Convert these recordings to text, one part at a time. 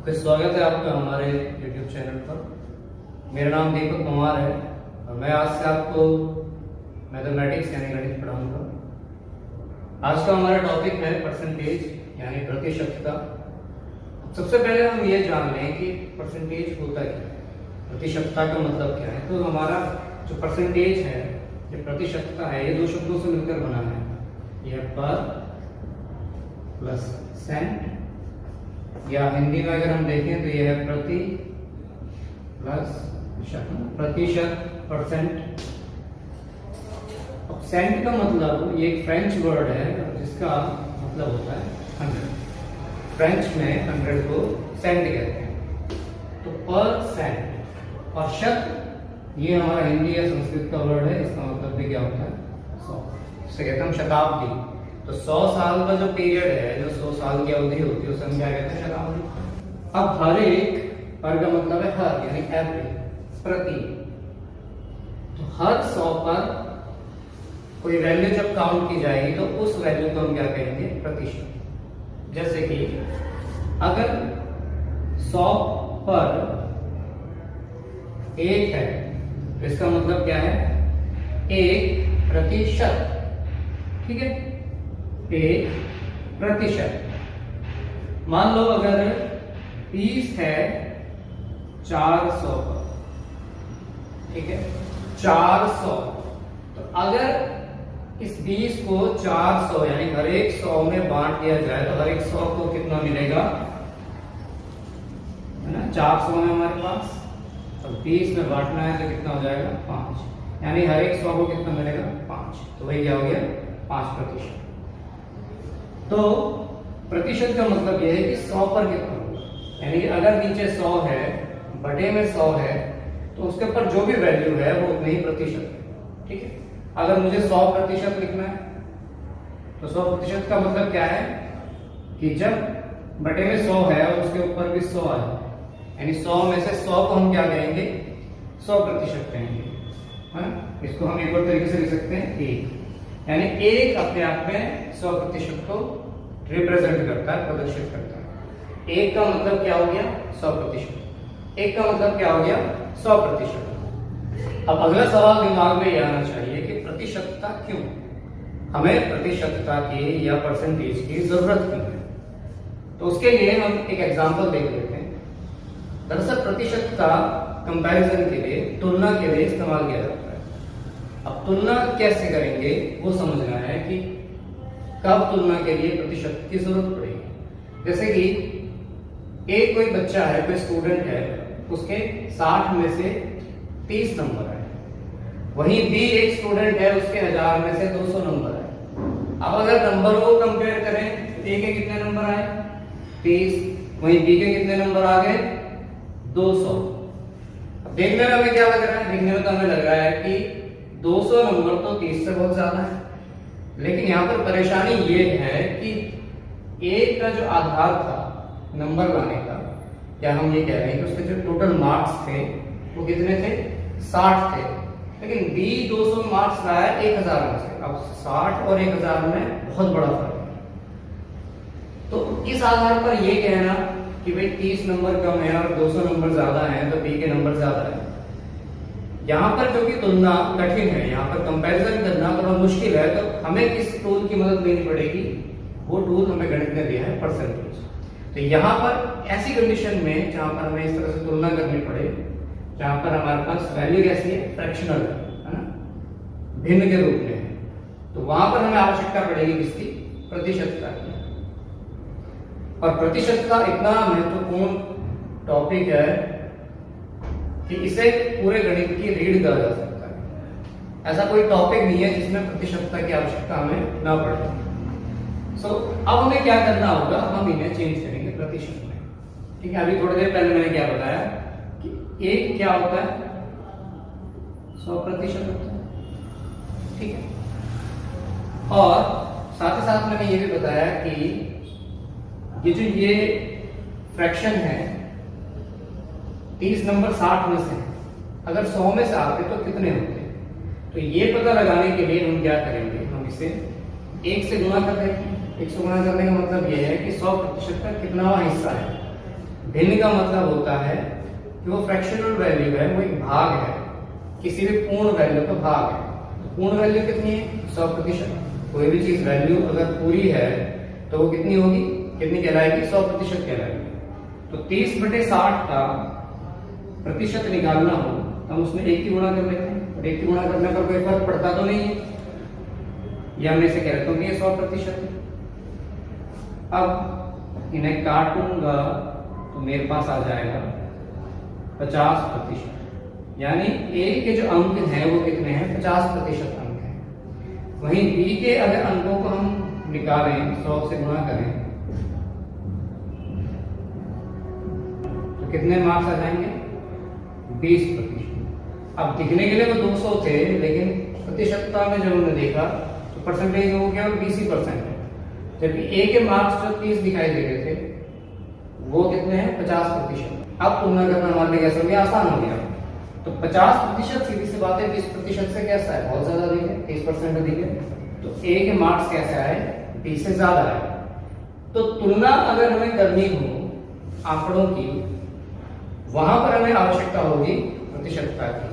तो स्वागत है आपका हमारे YouTube चैनल पर। मेरा नाम दीपक कुमार है और मैं आज से आपको मैथमेटिक्स यानी गणित पढ़ाऊंगा। आज का हमारा टॉपिक है परसेंटेज यानी प्रतिशतता। सबसे पहले हम ये जान लें कि परसेंटेज होता क्या है, प्रतिशतता का मतलब क्या है। तो हमारा जो परसेंटेज है, ये प्रतिशतता है, ये दो शब्दों से मिलकर बना है। यह पर प्लस सेंट, या हिंदी में अगर हम देखें तो यह है प्रति प्लस प्रतिशत, परसेंट। अब सेंट का मतलब ये एक फ्रेंच वर्ड है जिसका मतलब होता है 100। फ्रेंच में 100 को सेंट कहते हैं। तो पर सेंट और शत ये हमारा हिंदी या संस्कृत का वर्ड है, इसका मतलब भी क्या होता है 100। इसे कहते हैं हम शताब्दी। तो 100 साल का जो पीरियड है, जो 100 साल की अवधि होती है, उसे हम क्या कहते हैं शताब्दी। अब हर एक पर का मतलब है हर यानी एवरी, प्रति। तो हर 100 पर कोई वैल्यू जब काउंट की जाएगी तो उस वैल्यू को हम क्या कहेंगे प्रतिशत। जैसे कि अगर 100 पर 1 है तो इसका मतलब क्या है 1%। ठीक है, 1%। मान लो अगर 20 है 400 पर, ठीक है 400। तो अगर इस 20 को 400 यानी हर एक 100 में बांट दिया जाए तो हर एक 100 को कितना मिलेगा, है ना। 400 में हमारे पास, तो 20 में बांटना है तो कितना हो जाएगा 5, यानी हर एक 100 को कितना मिलेगा 5। तो वही क्या हो गया 5%। तो प्रतिशत का मतलब यह है कि 100 पर कितना होगा, यानी अगर नीचे 100 है बटे में 100 है तो उसके ऊपर जो भी वैल्यू है वो उतने ही प्रतिशत है। ठीक है, अगर मुझे 100% लिखना है तो 100% का मतलब क्या है कि जब बटे में 100 है और उसके ऊपर भी 100 है, यानी 100 में से 100 को हम क्या कहेंगे 100% कहेंगे, है ना। इसको हम एक और तरीके से लिख सकते हैं 1, यानी 1 अपने आप में 100% को रिप्रेजेंट करता है, प्रदर्शित करता है। 1 का मतलब क्या हो गया 100%, 1 का मतलब क्या हो गया 100%। अब अगला सवाल दिमाग में यह आना चाहिए कि प्रतिशतता क्यों, हमें प्रतिशतता की या परसेंटेज की जरूरत क्यों है। तो उसके लिए हम एक एग्जांपल देख लेते हैं। दरअसल प्रतिशतता कंपैरिजन के लिए, तुलना के लिए इस्तेमाल किया जाता है। अब तुलना कैसे करेंगे वो समझना है कि कब तुलना के लिए प्रतिशत की जरूरत पड़ेगी। जैसे कि एक कोई बच्चा है, कोई स्टूडेंट है, उसके 60 में से 30 नंबर है। वहीं भी एक स्टूडेंट है, उसके 1000 में से 200 नंबर है। अब अगर नंबर को कंपेयर करें तो ए के कितने नंबर आए 30, वहीं बी के कितने नंबर आ गए 200। अब देखने में हमें क्या लग रहा है, देखने में तो हमें लग रहा है कि 200 नंबर तो 30 से बहुत ज्यादा है। लेकिन यहाँ पर परेशानी ये है कि ए का जो आधार था नंबर लाने का, या हम ये कह रहे हैं कि उसके जो टोटल मार्क्स थे वो कितने थे 60 थे, लेकिन बी 200 मार्क्स लाया 1000 में से। अब 60 और 1000 में बहुत बड़ा फर्क है। तो इस आधार पर ये कहना कि भाई 30 नंबर कम है और 200 नंबर ज्यादा है तो बी के नंबर ज्यादा है, यहाँ पर जो कि तुलना कठिन है, यहाँ पर कंपैरिजन करना थोड़ा मुश्किल है। तो हमें किस टूल की मदद लेनी पड़ेगी, वो टूल हमें गणित ने दिया है परसेंटेज। तो यहाँ पर ऐसी कंडीशन में जहां पर हमें इस तरह से तुलना करनी पड़े, जहां पर हमारे पास वैल्यू कैसी है फ्रैक्शनल है ना, भिन्न के रूप में है, तो वहां पर हमें आवश्यकता पड़ेगी किसकी, प्रतिशतता की। और प्रतिशतता इतना महत्वपूर्ण टॉपिक है कि इसे पूरे गणित की रीढ़ कहा जा सकता है। ऐसा कोई टॉपिक नहीं है जिसमें प्रतिशतता की आवश्यकता हमें ना पड़े। अब हमें क्या करना होगा, हम इन्हें चेंज करेंगे प्रतिशत में। ठीक है, अभी थोड़ी देर पहले मैंने क्या बताया कि एक क्या होता है 100% होता है। ठीक है, और साथ ही साथ मैंने ये भी बताया कि ये फ्रैक्शन है 30 नंबर 60 में से, अगर 100 में से आते तो कितने होते। तो ये पता लगाने के लिए हम क्या करेंगे, हम इसे 1 से गुणा कर देंगे। 100 गुणा करने का मतलब ये है कि 100% का कितना हिस्सा है, भिन्न का मतलब होता है कि वो फ्रैक्शनल वैल्यू है, वो एक भाग है, किसी भी पूर्ण वैल्यू का भाग है। पूर्ण वैल्यू कितनी है? 100%। कोई भी चीज वैल्यू अगर पूरी है तो वो कितनी होगी, कितनी कहलाएगी? 100% कहलाएगी। तो 30/60 का प्रतिशत निकालना हो तो हम उसमें 1 की गुणा कर लेते हैं, और 1 की गुणा करने पर कोई फर्क पड़ता तो नहीं है, ये हमने से कह रहे हो कि ये 100% है। अब इन्हें काटूंगा तो मेरे पास आ जाएगा 50%, यानी ए के जो अंक हैं वो कितने हैं? 50% अंक हैं। वहीं बी के अगर अंकों को हम निकालें, 100 से गुणा करें तो कितने मार्क्स आ जाएंगे? 20%। अब दिखने के लिए वो 200 थे, लेकिन प्रतिशतता में जब हमने देखा तो परसेंटेज हो गया 20% है, जबकि ए के मार्क्स जो 30 दिखाई दे रहे थे वो कितने हैं? 50%। अब तुलना करना हमारे लिए कैसे हो गया? आसान हो गया। तो 50% सीधी सी बात है 20% से कैसा है? बहुत ज्यादा अधिक है, 30% अधिक है। तो ए के मार्क्स कैसे आए? 20 से ज्यादा आए। तो तुलना अगर हमें करनी हो आंकड़ों की, वहां पर हमें आवश्यकता होगी प्रतिशतता की।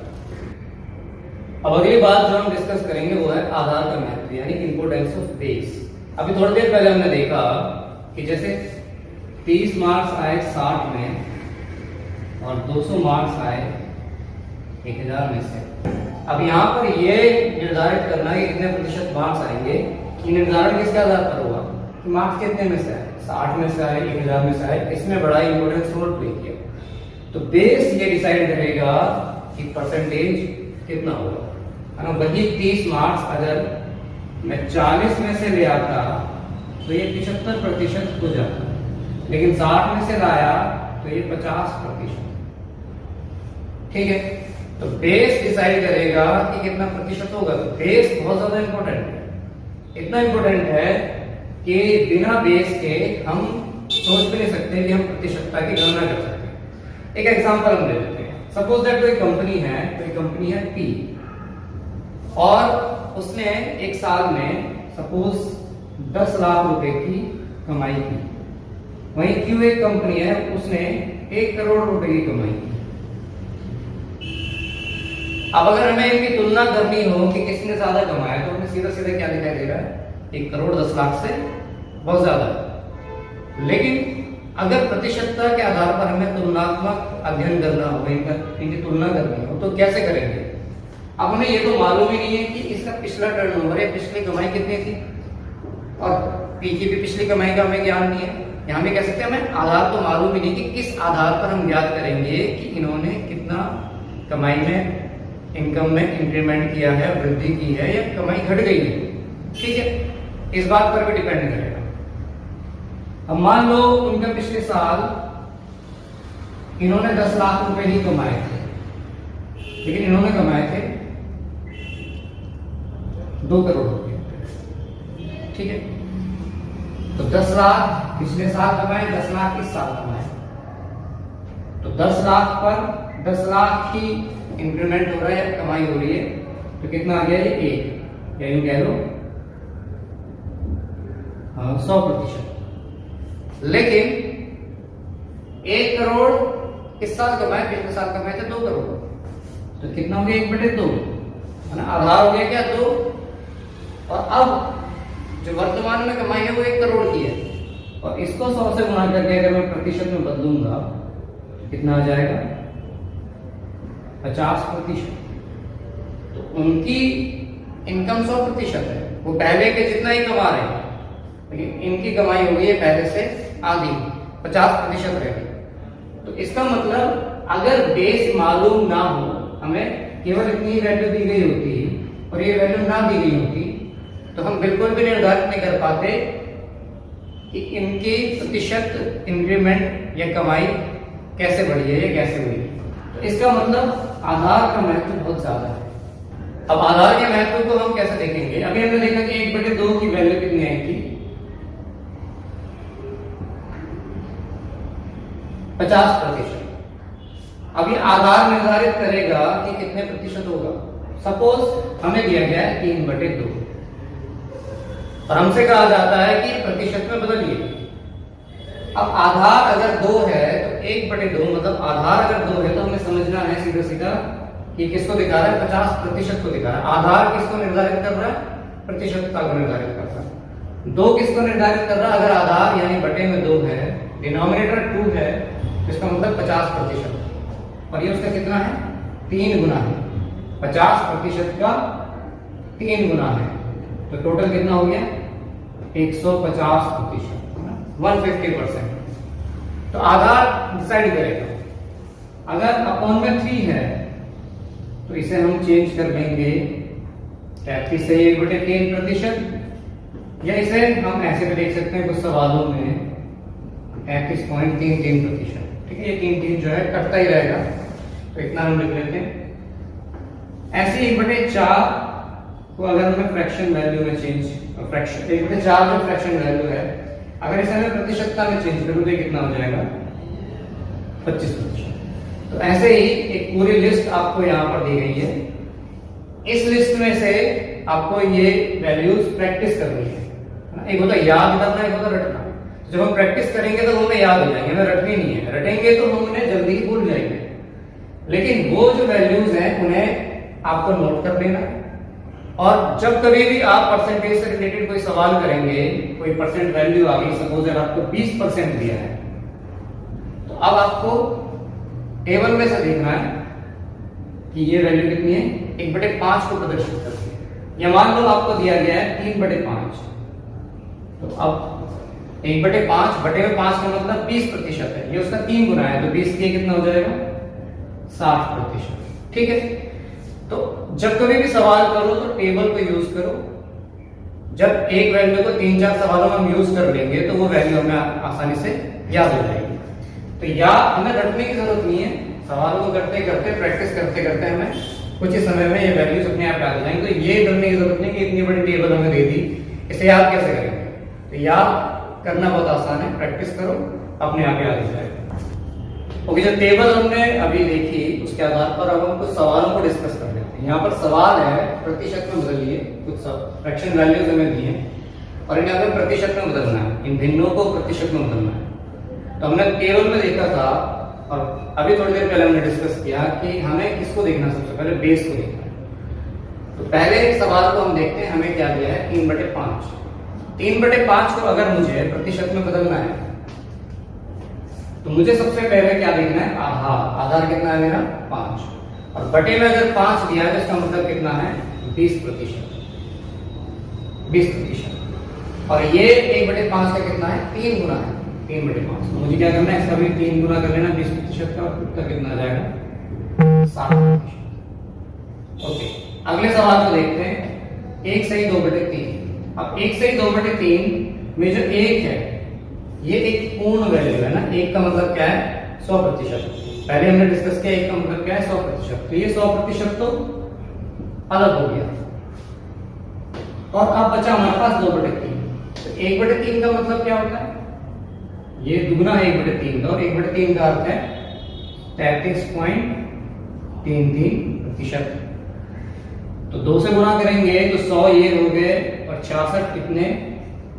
अब अगली बात जो हम डिस्कस करेंगे वो है आधार का महत्व, यानी इंपोर्टेंस ऑफ बेस। अभी थोड़ी देर पहले हमने देखा कि जैसे 30 मार्क्स आए 60 में और 200 मार्क्स आए 1000 में से। अब यहाँ पर ये निर्धारित करना है कि कितने प्रतिशत मार्क्स आएंगे, कि निर्धारण किसके आधार पर होगा कि मार्क्स कितने में से आए, 60 में से आए, 1000 में से आए। इसमें बड़ा इंपोर्टेंस रोल प्ले किया। तो बेस ये डिसाइड करेगा कि परसेंटेज कितना होगा, है ना। वही 30 मार्क्स अगर मैं 40 में से ले आता तो ये 75% हो जाता, लेकिन 60 में से लाया तो ये 50%। ठीक है, तो बेस डिसाइड करेगा कि कितना प्रतिशत होगा। तो बेस बहुत ज्यादा इंपॉर्टेंट है, इतना इंपॉर्टेंट है कि बिना बेस के हम सोच भी नहीं सकते कि हम प्रतिशतता की गणना कर सकते हैं। एक एग्जांपल हम ले लेते हैं। सपोज दैट कोई कंपनी है पी, और उसने एक साल में सपोज 10 लाख रुपए की कमाई की। वहीं क्यू एक कंपनी है, उसने 1 करोड़ रुपए की कमाई की। अब अगर हमें इनकी तुलना करनी हो कि किसने ज्यादा कमाया, तो हमें सीधा सीधा क्या दिखाई दे रहा है? 1 करोड़ 10 लाख से बहुत ज्यादा। लेकिन अगर प्रतिशतता के आधार पर हमें तुलनात्मक अध्ययन करना हो, इनकी तुलना करनी हो, तो कैसे करेंगे? अब हमें ये तो मालूम ही नहीं है कि इसका पिछला टर्नओवर या पिछली कमाई कितनी थी, और पी की भी पिछली कमाई का हमें ज्ञान नहीं है। यहाँ भी कह सकते हैं हमें आधार तो मालूम ही नहीं कि किस आधार पर हम ज्ञात करेंगे कि इन्होंने कितना कमाई में, इनकम में इंक्रीमेंट किया है, वृद्धि की है, या कमाई घट गई है। ठीक है, इस बात पर भी डिपेंड करेगा। अब मान लो उनका पिछले साल इन्होंने 10 लाख रुपए ही कमाए थे, लेकिन इन्होंने कमाए थे 2 करोड़ रुपए। ठीक है, तो 10 लाख पिछले साल कमाए, 10 लाख इस साल कमाए, तो 10 लाख पर 10 लाख की इंक्रीमेंट हो रहा है, कमाई हो रही है, तो कितना आ गया? ये 1, या यूं कह लो 100%। लेकिन 1 करोड़ इस साल कमाए, पिछले साल कमाए थे 2 करोड़, तो कितना हो गया? 1/2, है ना। आधार हो गया क्या? 2। और अब जो वर्तमान में कमाई है वो 1 करोड़ की है, और इसको 100 से गुणा करके अगर मैं प्रतिशत में बदलूंगा कितना आ जाएगा? 50%। तो उनकी इनकम 100% है, वो पहले के जितना ही कमा रहे हैं, लेकिन इनकी कमाई हो गई है पहले से आधी, 50% रह गई। तो इसका मतलब अगर बेस मालूम ना हो, हमें केवल इतनी वैल्यू दी गई होती और ये वैल्यू ना दी गई होती, तो हम बिल्कुल भी निर्धारित नहीं कर पाते कि इनकी प्रतिशत इंक्रीमेंट या कमाई कैसे बढ़ी है या कैसे हुई है। तो इसका मतलब आधार का महत्व बहुत ज्यादा है। अब आधार के महत्व को हम कैसे देखेंगे? अभी हमने देखा कि 1/2 की वैल्यू कितनी आएगी? 50%। अभी आधार निर्धारित करेगा कि कितने प्रतिशत होगा। सपोज हमें दिया गया है 3/2 और हमसे कहा जाता है कि प्रतिशत में बदलिए। अब आधार अगर 2 है तो 1/2 मतलब आधार अगर 2 है तो हमें समझना है सीधा सीधा कि किसको दिखा रहा है, 50% को दिखा रहा है। आधार किसको निर्धारित कर रहा है, प्रतिशतता को निर्धारित कर रहा है। 2 किसको निर्धारित कर रहा है, अगर आधार यानी बटे में 2 है, डिनोमिनेटर 2 है, तो इसका मतलब 50%, और ये उसका कितना है, 3 गुना है। 50% का 3 गुना है, तो टोटल कितना हो गया, 150%, 150%। तो आधार डिसाइड करेगा। अगर अपॉन में 3 है तो इसे हम चेंज कर लेंगे 33 से 1/3%, या इसे हम ऐसे भी देख सकते हैं कुछ सवालों में 33.33%। ठीक है, ये 3 जो है कटता ही रहेगा, तो इतना हम लिख लेते हैं। ऐसे 1/4 को अगर हमें फ्रैक्शन वैल्यू में चेंज, फ्रैक्शन 1/4 जो फ्रैक्शन वैल्यू है, अगर इसे हमें प्रतिशतता में चेंज करूं तो कितना हो जाएगा, 25%। तो ऐसे ही एक पूरी लिस्ट आपको यहाँ पर दी गई है। इस लिस्ट में से आपको ये वैल्यूज प्रैक्टिस करनी है। एक होता है याद करना, एक होता है रटना। जब हम प्रैक्टिस करेंगे तो हमें याद हो जाएंगे, हमें रटनी नहीं है। रटेंगे तो हम उन्हें जल्दी ही भूल जाएंगे। लेकिन वो जो वैल्यूज हैं उन्हें आपको नोट कर लेना, और जब कभी भी आप परसेंटेज से रिलेटेड कोई सवाल करेंगे, कोई परसेंट वैल्यू आ गई, सपोज अगर आपको 20% दिया है, तो अब आपको टेबल में से देखना है कि ये वैल्यू कितनी है, 1/5 को प्रदर्शित करती है। या मान लो आपको दिया गया है 3/5, तो अब 1/5 बटे में 5 का मतलब 20% है, ये उसका 3 गुना है, तो 20 के कितना हो जाएगा, 60%। ठीक है, तो जब कभी भी सवाल करो तो टेबल को यूज करो। जब एक वैल्यू को 3-4 सवालों में हम यूज कर लेंगे तो वो वैल्यू हमें आसानी से याद हो जाएगी। तो या हमें रटने की जरूरत नहीं है, सवालों को करते करते, प्रैक्टिस करते करते हमें कुछ ही समय में ये वैल्यूज अपने आप याद हो जाएंगे। तो ये डरने की जरूरत नहीं कि इतनी बड़ी टेबल हमें दे दी, इसे याद कैसे करेंगे। तो याद करना बहुत आसान है, प्रैक्टिस करो, अपने आप याद हो जाएगा। ओके, जो टेबल हमने अभी देखी उसके आधार पर अब हम कुछ सवालों को डिस्कस कर लेते हैं। यहाँ पर सवाल है प्रतिशत में बदलिए, कुछ फ्रैक्शन वैल्यूज हमें दी हैं और इन्हें हमें प्रतिशत में बदलना है, इन भिन्नों को प्रतिशत में बदलना है। तो हमने टेबल में देखा था और अभी थोड़ी देर पहले हमने डिस्कस किया कि हमें किसको देखना, सबसे पहले बेस को देखना है। तो पहले सवाल को हम देखते हैं, हमें क्या दिया है, 3/5। 3/5 को अगर मुझे प्रतिशत में बदलना है तो मुझे सबसे पहले क्या देखना है, आधार। आधार कितना है मेरा, 5, और बटे में अगर 5 दिया है तो इसका मतलब कितना है, 20%। 20%, और ये 1/5 का कितना है, 3 गुना है, 3/5। तो मुझे क्या करना है, इसका भी 3 गुना कर लेना 20% का, उत्तर कितना आ जाएगा, 60%। ओके, अगले सवाल को देखते हैं, 1 सही 2/3। अब 1 सही 2/3 में जो 1 है ये एक पूर्ण वैल्यू है ना, 1 का मतलब क्या है, 100%। पहले हमने डिस्कस किया 1 का मतलब क्या है, 100%। तो ये 100% तो अलग हो गया, और अब बचा हमारे पास 2/3। तो 1/3 का मतलब क्या होता है, ये दुगना है 1/3 का, और 1/3 का अर्थ है 33.33%। तो 2 से गुणा करेंगे तो 100 ये हो गए, और 66 कितने,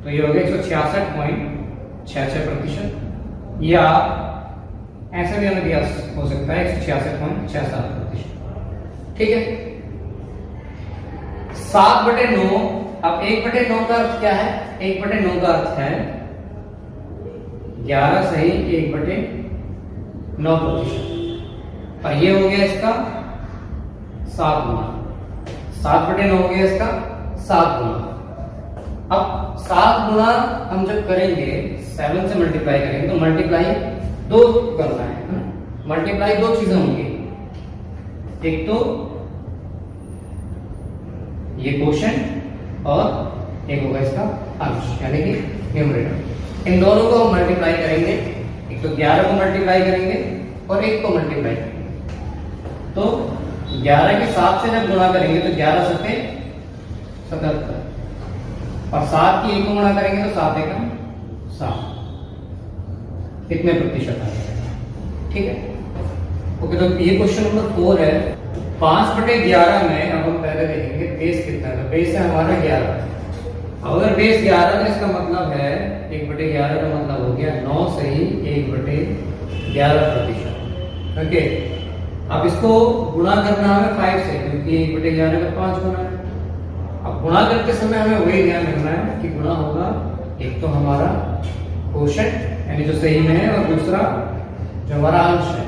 तो ये हो गए 166.66%, या ऐसे भी हमें दिया हो सकता है 166.67%। ठीक है, 7/9। अब 1/9 का अर्थ क्या है, 1/9 का अर्थ है 11 सही 1/9%, और ये हो गया इसका 7 गुना। 7/9 हो गया इसका 7 गुना। अब 7 गुना हम जब करेंगे 7 से मल्टीप्लाई करेंगे तो मल्टीप्लाई 2 करना है ना, मल्टीप्लाई 2 चीजें होंगी, एक तो ये क्वोशंट और एक होगा इसका अंश, यानी कि न्यूमरेटर। इन दोनों को हम मल्टीप्लाई करेंगे, एक तो 11 को मल्टीप्लाई करेंगे और 1 को मल्टीप्लाई करेंगे। तो 11 के 7 से जब गुणा करेंगे तो 11 सत्ते 77, और 7 की 1 को गुणा करेंगे तो 7 एकम 7। कितने प्रतिशत आ जाएगा, ठीक है। ओके, तो ये क्वेश्चन नंबर 4 है। 5/11 में अब हम पहले देखेंगे बेस कितना है। तो बेस है हमारा 11, अगर बेस 11 है इसका मतलब है 1/11 का मतलब हो गया 9 सही 1/11%। ओके, अब इसको गुणा करना है 5 से, क्योंकि 1/11 का 5 गुना है। अब गुणा करते समय हमें वही ध्यान रखना है कि गुणा होगा एक तो हमारा कोशेंट यानी जो सही में है, और दूसरा जो हमारा अंश है,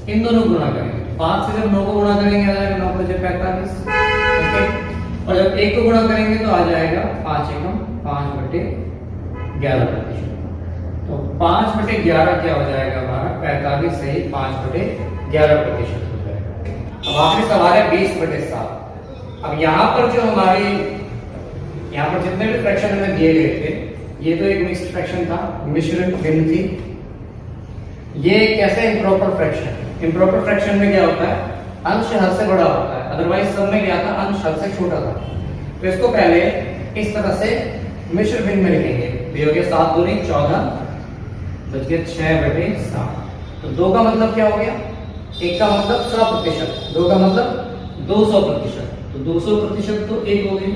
इन दोनों गुणा करेंगे। 5 से जब 9 को गुणा करेंगे आ जाएगा 9 × 45। ओके, और जब 1 को गुणा करेंगे तो आ जाएगा 5 एकम 5/11%। तो 5/11 क्या हो जाएगा हमारा 45 सही 5/11% हो जाएगा। अब आखिरी सवाल है 20/7। अब यहाँ पर जो हमारी यहाँ पर जितने भी फ्रैक्शन हमें दिए गए थे, ये तो एक मिक्स्ड फ्रैक्शन था, मिश्रण भिन्न थी। ये कैसे इम्प्रॉपर फ्रैक्शन, इम्प्रॉपर फ्रैक्शन में क्या होता है अंश हर से बड़ा होता है, अदरवाइज सब में क्या था अंश हर से छोटा था। तो इसको पहले इस तरह से मिश्र भिन्न में लिखेंगे। ये हो गया 7 दूनी 14 बच गया 6/7। तो 2 का मतलब क्या हो गया, 1 का मतलब 100%, 2 का मतलब 200%। तो 200% तो 1 हो गई,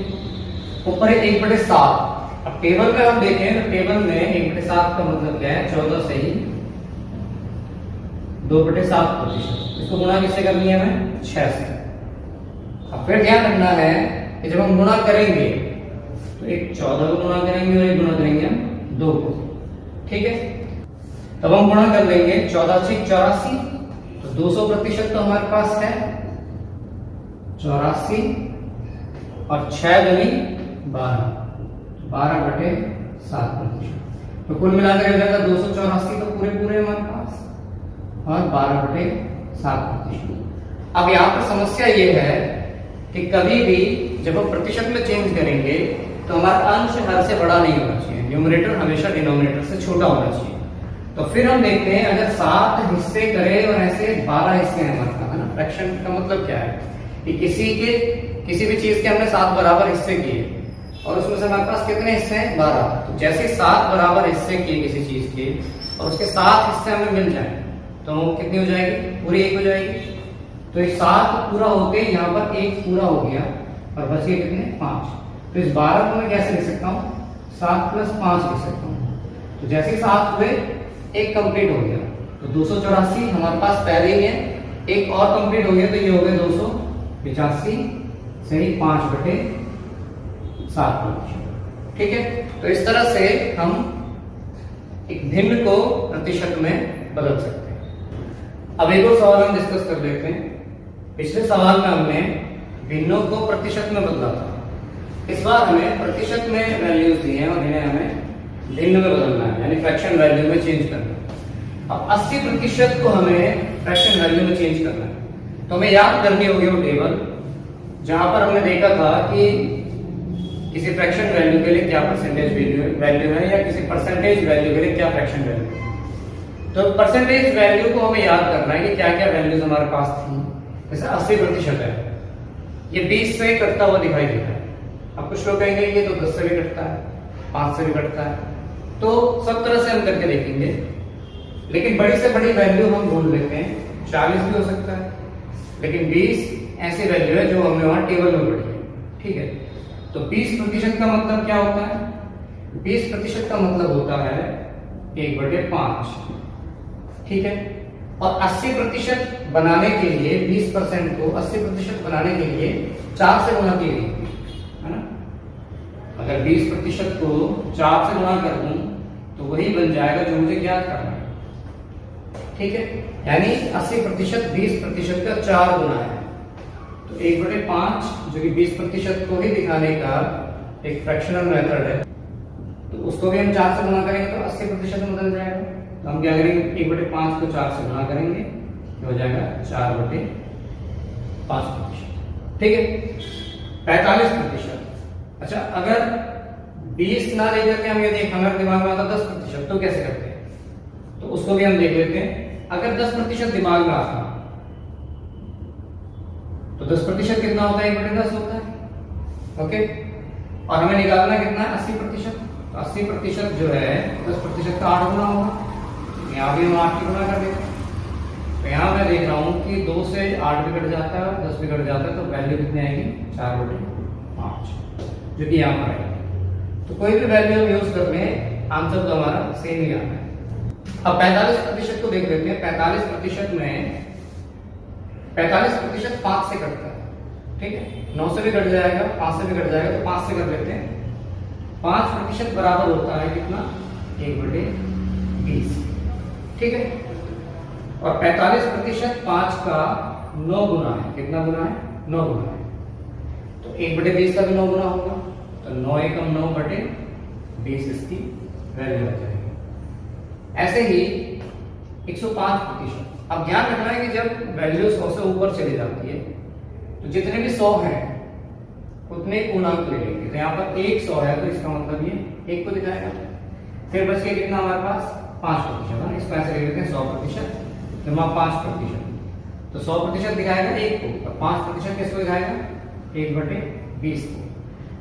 ऊपर है 1/7। अब टेबल में हम देखें तो टेबल में 1/7 का मतलब क्या है 14 से ही 2/7%। इसको गुणा किससे करनी है हमें 6 से। अब फिर ध्यान रखना है कि जब हम गुणा करेंगे तो एक 14 को गुणा करेंगे और एक गुणा करेंगे हम 2 को। ठीक है, तब हम गुणा कर लेंगे 14 से 84, तो 200% तो हमारे पास है 84, और 6 दूनी 12, 12/7%। तो कुल मिलाकर हो जाएगा 284 तो पूरे पूरे हमारे पास, और 12/7%। अब यहाँ पर समस्या ये है कि कभी भी जब हम प्रतिशत में चेंज करेंगे तो हमारा अंश हर से बड़ा नहीं होना चाहिए, न्यूमरेटर हमेशा डिनोमिनेटर से छोटा होना चाहिए। तो फिर हम देखते हैं अगर 7 हिस्से करें और ऐसे 12 हिस्से हैं हमारे पास, है ना। फ्रैक्शन का मतलब क्या है कि किसी भी चीज के हमने 7 बराबर हिस्से किए और उसमें से हमारे पास कितने हिस्से हैं 12। तो जैसे 7 बराबर हिस्से किए किसी चीज के और उसके 7 हिस्से हमें मिल जाए तो कितनी हो जाएगी, पूरी 1 हो जाएगी। तो ये 7 पूरा होके यहाँ पर 1 पूरा हो गया और बच गए कितने 5। तो इस 12 को मैं कैसे लिख सकता हूँ 7 + 5 लिख सकता हूँ। तो जैसे 7 हुए 1 कंप्लीट हो गया, तो 284 हमारे पास पहले ही है, 1 और कंप्लीट हो गया तो ये हो गया 285 सही 5/7%। ठीक है, तो इस तरह से हम एक भिन्न को प्रतिशत में बदल सकते हैं। अब एक और सवाल हम डिस्कस कर लेते हैं। पिछले सवाल में हमने भिन्नों को प्रतिशत में बदला था, इस बार हमें प्रतिशत में वैल्यूज दी हैं और इन्हें हमें भिन्न में बदलना है, यानी फ्रैक्शन वैल्यू में चेंज करना है। अब 80% को हमें फ्रैक्शन वैल्यू में चेंज करना है, तो हमें याद करनी होगी वो टेबल जहां पर हमने देखा था कि किसी फ्रैक्शन वैल्यू के लिए क्या परसेंटेज वैल्यू है या किसी परसेंटेज वैल्यू के लिए क्या फ्रैक्शन वैल्यू है। तो परसेंटेज वैल्यू को हमें याद करना है कि क्या क्या वैल्यूज हमारे पास थी। जैसे 80% है, ये 20 से कटता हुआ दिखाई देता है। अब कुछ लोग कहेंगे ये तो 10 से भी कटता है, 5 से भी कटता है, तो सब तरह से हम करके देखेंगे। लेकिन बड़ी से बड़ी वैल्यू हम ढूंढ लेते हैं, 40 भी हो सकता है, लेकिन 20 ऐसी वैल्यू है जो हमने वहां टेबल में पढ़ी है। ठीक है, तो 20% का मतलब क्या होता है, 20% का मतलब होता है 1/5। ठीक है, और 80% बनाने के लिए 20% को 80% बनाने के लिए 4 से गुणा की गई है ना। अगर 20% को 4 से गुणा कर दूं तो वही बन जाएगा जो मुझे ज्ञात करना है। ठीक है, यानी 80% 20% का 4 गुना है। तो 1/5 जो कि 20% को ही दिखाने का एक फ्रैक्शनल मेथड है, तो उसको भी हम 4 से गुणा करेंगे तो 80% में बदल जाएगा। तो हम क्या करेंगे 1/5 को 4 से गुणा करेंगे, हो जाएगा 4/5%। ठीक है, 45%। अच्छा, अगर 20 ना लेकर के हम ये देख हमारे दिमाग में आता 10% तो कैसे करते हैं, तो उसको भी हम देख लेते हैं। अगर 10% दिमाग में आता तो 10% कितना होता है 1/10 होता है। ओके, और हमें निकालना कितना है 80%। तो 80% जो है 10% का 8 गुना होगा। यहाँ भी हम 8 की गुणा कर देते हैं। तो यहाँ मैं देख रहा हूँ कि 2 से 8 भी कट जाता है, 10 भी कट जाता है, तो वैल्यू कितनी आएगी 4/5 जो कि यहाँ पर आएगी। तो कोई भी वैल्यू हम यूज कर लें, आंसर तो हमारा सेम ही आना है। अब 45% को देख लेते हैं। 45% में 45% 5 से कटता है, ठीक है, 9 से भी कट जाएगा, 5 से भी कट जाएगा, तो 5 से कर लेते हैं। 5% बराबर होता है कितना, 1/20, ठीक है। और 45% 5 का 9 गुना है, कितना गुना है, 9 गुना है, तो 1/20 का भी 9 गुना होगा, तो 9 एकम 9/20 इसकी वैल्यू आ जाएगी। ऐसे ही 105%। अब ध्यान रखना है कि जब वैल्यू 100 से ऊपर चली जाती है तो जितने भी 100 हैं उतने पूर्णांक ले लेंगे। तो यहाँ पर 100 है तो इसका मतलब ये 1 को दिखाएगा। फिर बच गया कितना हमारे पास, 5%। इसको ऐसे ले लेते हैं 100% जमा 5%, तो 100% दिखाएगा 1 को, और 5% किसको दिखाएगा, 1/20 को।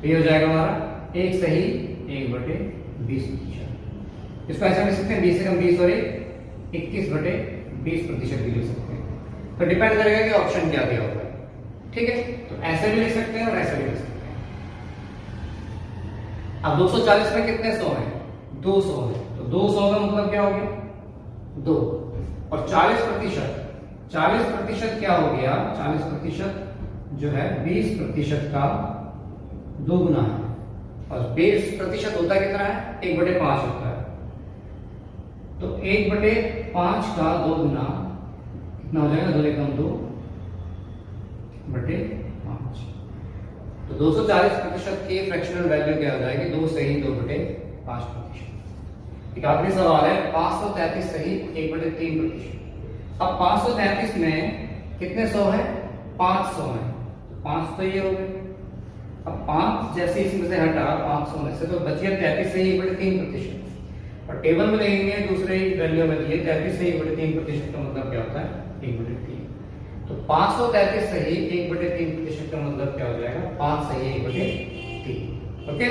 तो ये हो जाएगा हमारा 1 सही 1/20%। इसको ऐसे लिख सकते हैं 20 से कम 20 और 21/20% भी लिख सकते हैं। तो डिपेंड करेगा कि ऑप्शन क्या दिया होगा, ठीक है। तो ऐसे भी लिख सकते हैं और ऐसे भी लिख सकते हैं। अब 240 में कितने 100 हैं, 200 है, तो 200 का मतलब क्या हो गया, 2। और 40% क्या हो गया, 40% जो है 20% का 2 गुना है, और 20% होता कितना है, 1/5 होता है। तो 1/5 का 2 गुना कितना हो जाएगा, 2 एकम 2/5। तो 240% की फ्रैक्शनल वैल्यू क्या हो जाएगी, 2 सही 2/5%। एक आखिरी सवाल है, 533 सही 1/3%। अब 533 में कितने 100 है, 500 है, 5 तो ये हो गए। अब 5 जैसे इसमें से हटा 500 में से, तो बचिए 33 सही 1/3%। और टेबल में देखेंगे दूसरे वैल्यू में दिए 33 सही 1/3% का मतलब क्या होता है, 1/3। तो 533 सही 1/3% का मतलब क्या हो जाएगा, 5 सही 1/3। ओके।